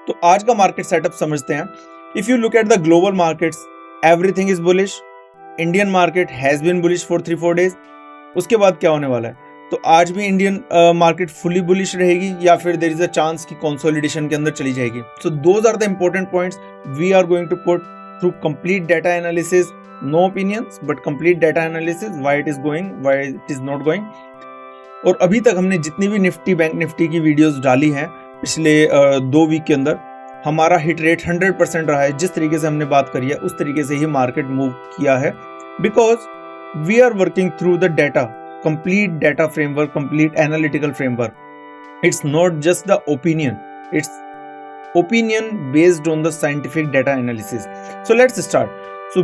तो आज का मार्केट सेटअप समझते हैं। If you look at the global markets, everything is bullish. Indian market has been bullish for 3-4 days. उसके बाद क्या होने वाला है? तो आज भी इंडियन मार्केट फुली बुलिश रहेगी या फिर देयर इज अ चांस कि कंसोलिडेशन के अंदर चली जाएगी। So those are the important points we are going to put through complete data analysis, no opinions but complete data analysis, why it is going, why it is not going. और अभी तक हमने जितनी भी निफ्टी बैंक निफ्टी की videos डाली हैं पिछले 2 वीक के अंदर, हमारा हिट रेट 100% रहा है। जिस तरीके से हमने बात करी है उस तरीके से ही मार्केट मूव किया है, because we are working through the data, complete data framework, complete analytical framework. It's not just the opinion, it's opinion based on the scientific data analysis. So let's start. So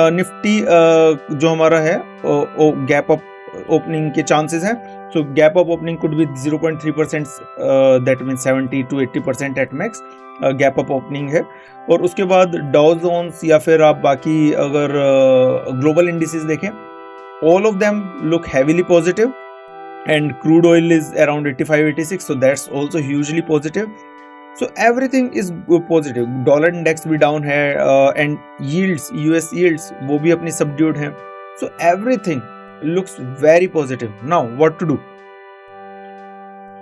Nifty जो हमारा है gap up opening के chances हैं। So gap up opening could be 0.3%, that mean 70 to 80% at max gap up opening है। और उसके बाद Dow Jones या फिर आप बाकी अगर ग्लोबल इंडिसेस देखें, all of them look heavily positive, and crude oil is around 85-86, so that's also hugely positive. So everything is positive. Dollar index भी डाउन है and yields, US yields वो भी अपनी subdued हैं. So everything looks very positive. Now what to do?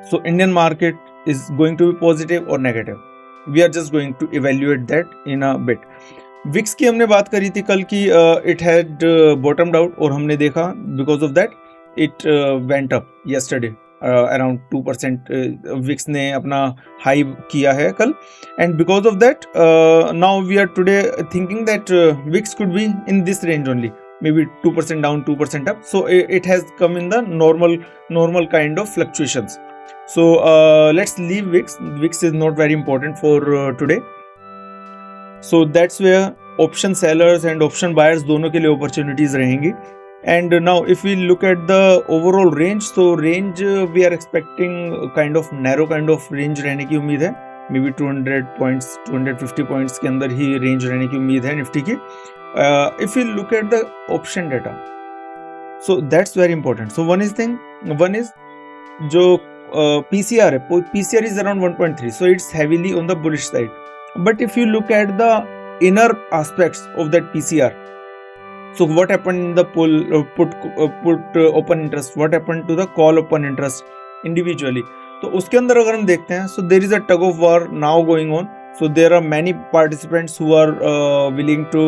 So Indian market is going to be positive or negative. We are just going to evaluate that in a bit. VIX की हमने बात करी थी कल की, it had बॉटम्ड out और हमने देखा because of that it went up yesterday around 2%। VIX ने अपना हाई किया है कल, and because of that now we are today thinking that VIX could be in this range only, maybe 2% down, 2% up. So it has come in the normal kind of fluctuations. So let's leave VIX. VIX is not very important for today. So that's where option sellers and option buyers दोनों के लिए opportunities रहेंगी. And now if we look at the overall range, so range we are expecting kind of narrow kind of range रहने की उम्मीद है. Maybe 200 points, 250 points के अंदर ही range रहने की उम्मीद है निफ्टी की. If we look at the option data, so that's very important. So one is जो PCR है, PCR is around 1.3, so it's heavily on the bullish side. But if you look at the inner aspects of that PCR, so what happened in the put open interest, what happened to the call open interest individually, तो उसके अंदर अगर हम देखते हैं, so there is a tug of war now going on. So there are many participants who are willing to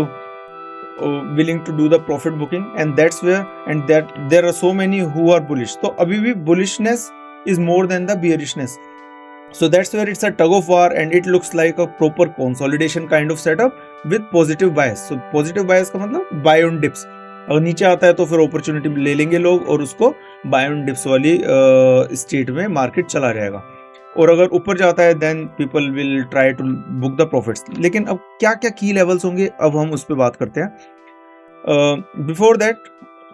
do the profit booking, and that's where, and that there are so many who are bullish. So अभी भी bullishness is more than the bearishness. So that's where it's a tug of war, and it looks like a proper consolidation kind of setup with positive bias. So positive bias का मतलब buy on dips. अगर नीचे आता है तो फिर opportunity ले लेंगे लोग और उसको buy on dips वाली स्टेट में मार्केट चला जाएगा, और अगर ऊपर जाता है then people will try to book the profits. लेकिन अब क्या क्या की लेवल्स होंगे, अब हम उस पर बात करते हैं. Before that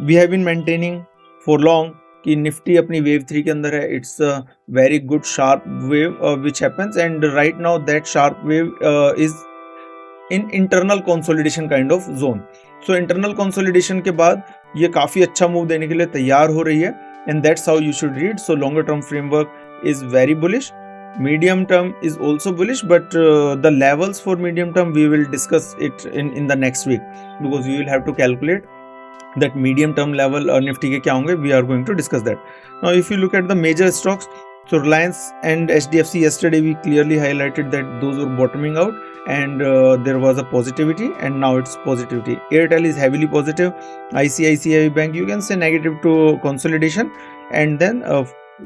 we have been maintaining for long कि निफ्टी अपनी वेव 3 के अंदर है. It's a very good sharp wave which happens, and right now that sharp wave is in internal consolidation kind of zone. So internal consolidation के बाद ये काफ़ी अच्छा मूव देने के लिए तैयार हो रही है, and that's how you should read. So longer term framework is very bullish, medium term is also bullish, but the levels for medium term we will discuss it in the next week, because we will have to calculate that medium term level nifty के क्या होंगे. We are going to discuss that. Now if you look at the major stocks, so Reliance and HDFC, yesterday we clearly highlighted that those were bottoming out, and there was a positivity, and now it's positivity. Airtel is heavily positive. ICICI Bank you can say negative to consolidation, and then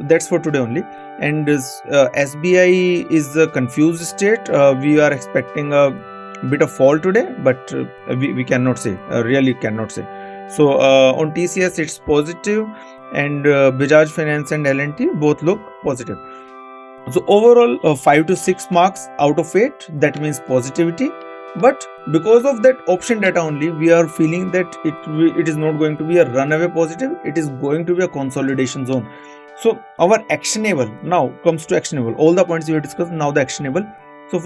that's for today only. And SBI is a confused state. We are expecting a bit of fall today, but we cannot say, really cannot say. So on TCS it's positive, and Bajaj Finance and L&T both look positive. So overall 5 to 6 marks out of 8, that means positivity. But because of that option data only, we are feeling that it is not going to be a runaway positive, it is going to be a consolidation zone. So our actionable, now comes to actionable, all the points we have discussed, now the actionable. So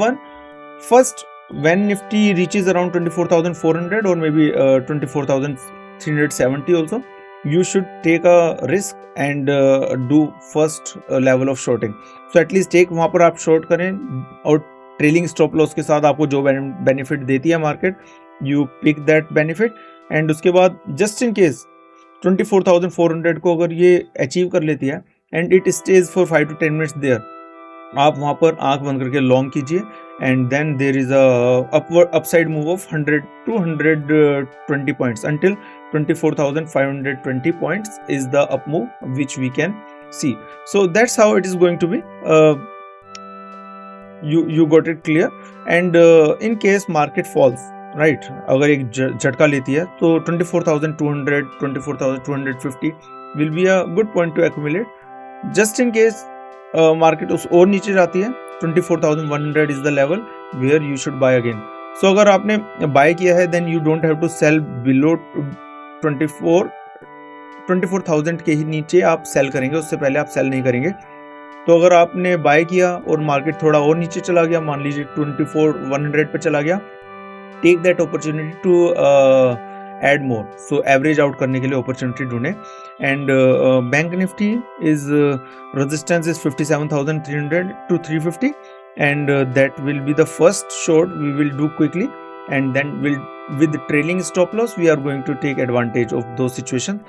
first when Nifty reaches around 24,400 or maybe 24,370 also, you should take a risk and do first level of shorting. So at least take वहाँ पर आप short करें और trailing stop loss के साथ आपको जो benefit देती है market, you pick that benefit. And उसके बाद जस्ट इन केस 24,400 को अगर ये अचीव कर लेती है and it stays for 5 to 10 minutes there, आप वहाँ पर आंख बंद करके लॉन्ग कीजिए and then there is upside move of 100 to 120 points until 24,520 points is the up move which we can see. So that's how it is going to be, you got it clear। and in case market falls, right, अगर एक झटका लेती है तो 24,200 24,250 will be a good point to accumulate। just in case market उस और नीचे जाती है 24,100 is the level where you should buy again। so अगर आपने बाय किया है then you don't have to sell below 24,000 के ही नीचे आप सेल करेंगे, उससे पहले आप सेल नहीं करेंगे। तो अगर आपने बाय किया और मार्केट थोड़ा और नीचे चला गया, मान लीजिए 24,100 पे चला गया, take that opportunity to add more. So average out करने के लिए अपॉर्चुनिटी ढूंढे। And bank Nifty is resistance is 57,300 to 350 and that will be the first short we will do quickly, and then with trailing stop loss we are going to take advantage of those situations।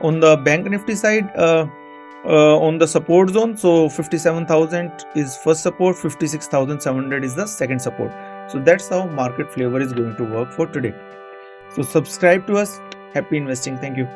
on the bank nifty side, on the support zone, so 57,000 is first support, 56,700 is the second support। so that's how market flavor is going to work for today। so subscribe to us। happy investing, thank you।